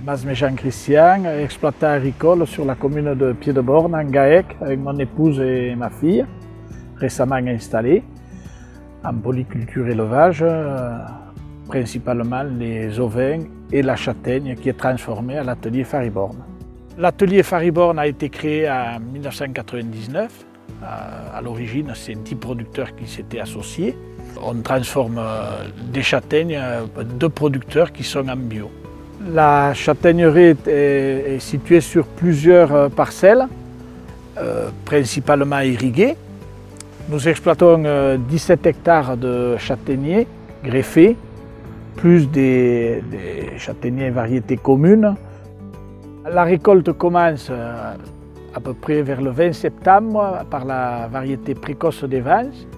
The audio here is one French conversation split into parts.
Masme Jean-Christian, exploitant agricole sur la commune de Pied-de-Borne, en GAEC, avec mon épouse et ma fille, récemment installée, en polyculture élevage, principalement les ovins et la châtaigne qui est transformée à l'atelier Fariborn. L'atelier Fariborn a été créé en 1999. À l'origine, c'est 10 producteurs qui s'étaient associés. On transforme des châtaignes de producteurs qui sont en bio. La châtaigneraie est située sur plusieurs parcelles, principalement irriguées. Nous exploitons 17 hectares de châtaigniers greffés, plus des châtaigniers variétés communes. La récolte commence à peu près vers le 20 septembre par la variété précoce des Vanges.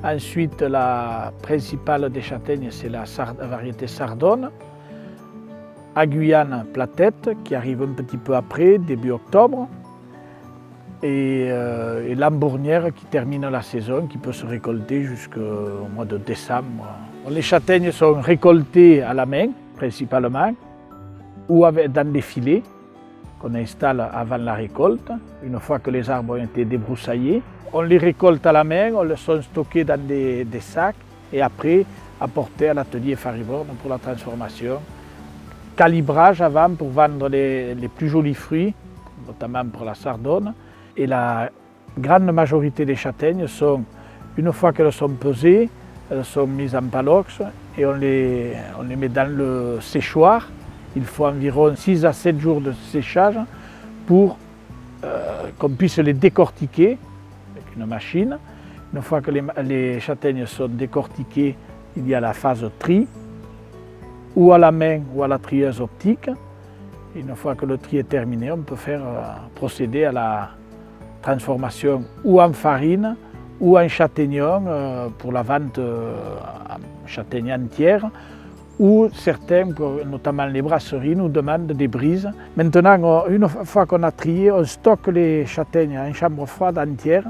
Ensuite, la principale des châtaignes, c'est la variété Sardone. À Guyane, Platette, qui arrive un petit peu après, début octobre. Et l'Ambournière qui termine la saison, qui peut se récolter jusqu'au mois de décembre. Les châtaignes sont récoltées à la main, principalement, ou dans des filets qu'on installe avant la récolte. Une fois que les arbres ont été débroussaillés, on les récolte à la main, on les sont stockés dans des sacs et après apportés à l'atelier Fariborn pour la transformation. Calibrage avant pour vendre les plus jolis fruits, notamment pour la Sardone. Et la grande majorité des châtaignes sont, une fois qu'elles sont pesées, elles sont mises en palox et on les met dans le séchoir. Il faut environ 6 à 7 jours de séchage pour qu'on puisse les décortiquer avec une machine. Une fois que les châtaignes sont décortiquées, il y a la phase tri, ou à la main ou à la trieuse optique. Et une fois que le tri est terminé, on peut procéder à la transformation ou en farine ou en châtaignon pour la vente en châtaigne entière, ou certains, notamment les brasseries, nous demandent des brises. Maintenant, une fois qu'on a trié, on stocke les châtaignes en chambre froide entière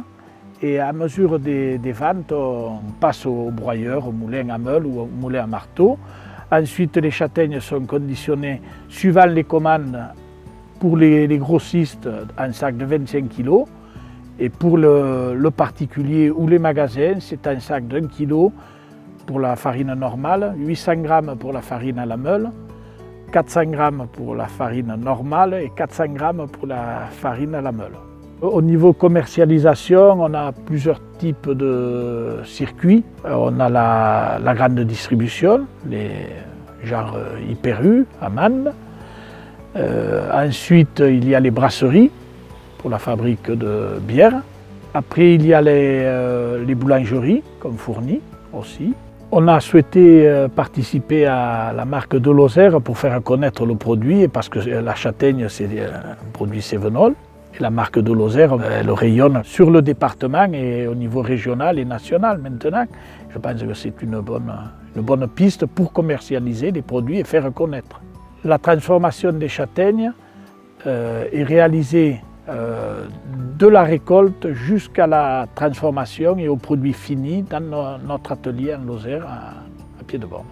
et à mesure des ventes, on passe au broyeur, au moulin à meule ou au moulin à marteau. Ensuite, les châtaignes sont conditionnées suivant les commandes pour les grossistes en sac de 25 kg. Et pour le particulier ou les magasins, c'est un sac d'1 kg pour la farine normale, 800 g pour la farine à la meule, 400 g pour la farine normale et 400 g pour la farine à la meule. Au niveau commercialisation, on a plusieurs types de circuits. On a la grande distribution, les genre Hyper U, Amande. Ensuite, il y a les brasseries pour la fabrique de bière. Après, il y a les boulangeries comme Fourny aussi. On a souhaité participer à la marque de Lozère pour faire connaître le produit, parce que la châtaigne, c'est un produit cévenol. Et la marque de Lozère, elle rayonne sur le département et au niveau régional et national maintenant. Je pense que c'est une bonne piste pour commercialiser les produits et faire connaître. La transformation des châtaignes est réalisée de la récolte jusqu'à la transformation et au produit fini dans notre atelier en Lozère à Pied-de-Borne.